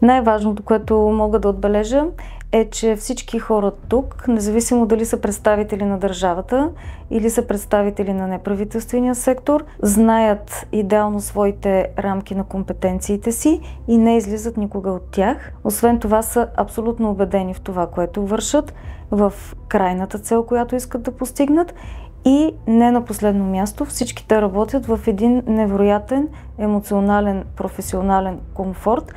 Най-важното, което мога да отбележа, е, че всички хора тук, независимо дали са представители на държавата или са представители на неправителствения сектор, знаят идеално своите рамки на компетенциите си и не излизат никога от тях. Освен това са абсолютно убедени в това, което вършат, в крайната цел, която искат да постигнат. И не на последно място, всички те работят в един невероятен емоционален, професионален комфорт,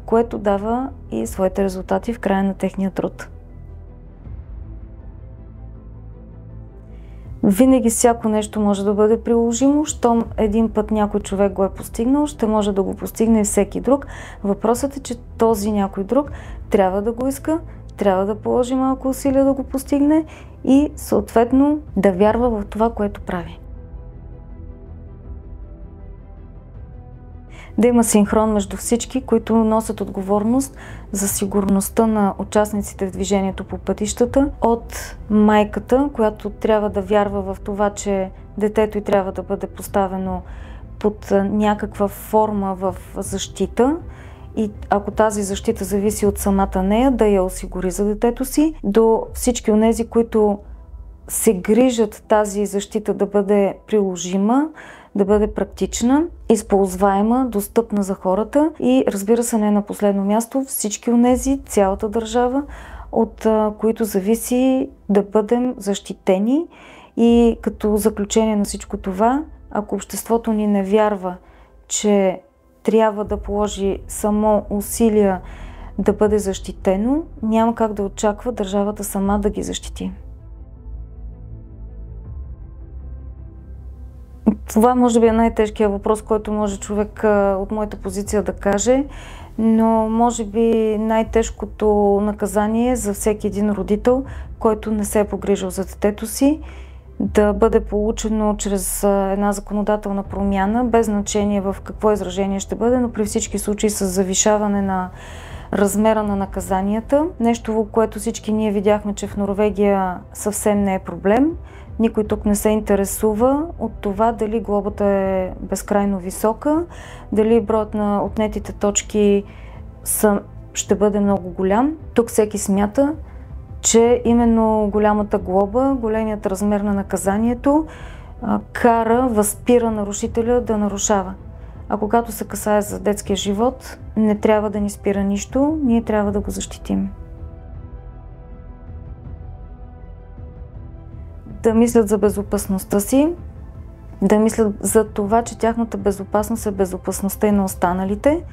което дава и своите резултати в края на техния труд. Винаги всяко нещо може да бъде приложимо, щом един път някой човек го е постигнал, ще може да го постигне и всеки друг. Въпросът е, че този някой друг трябва да го иска, трябва да положи малко усилия да го постигне и съответно да вярва в това, което прави. Да има синхрон между всички, които носят отговорност за сигурността на участниците в движението по пътищата, от майката, която трябва да вярва в това, че детето й трябва да бъде поставено под някаква форма в защита и ако тази защита зависи от самата нея, да я осигури за детето си, до всички онези, които се грижат тази защита да бъде приложима, да бъде практична, използваема, достъпна за хората и, разбира се, не на последно място, всички онези, цялата държава, от които зависи да бъдем защитени. И като заключение на всичко това, ако обществото ни не вярва, че трябва да положи само усилия да бъде защитено, няма как да очаква държавата сама да ги защити. Това може би е най-тежкият въпрос, който може човек от моята позиция да каже, но може би най-тежкото наказание за всеки един родител, който не се е погрижил за детето си, да бъде получено чрез една законодателна промяна, без значение в какво изражение ще бъде, но при всички случаи с завишаване на размера на наказанията. Нещо, което всички ние видяхме, че в Норвегия съвсем не е проблем. Никой тук не се интересува от това дали глобата е безкрайно висока, дали броят на отнетите точки ще бъде много голям. Тук всеки смята, че именно голямата глоба, големият размер на наказанието възпира нарушителя да нарушава. А когато се касае за детския живот, не трябва да ни спира нищо, ние трябва да го защитим. Да мислят за безопасността си, да мислят за това, че тяхната безопасност е безопасността и на останалите.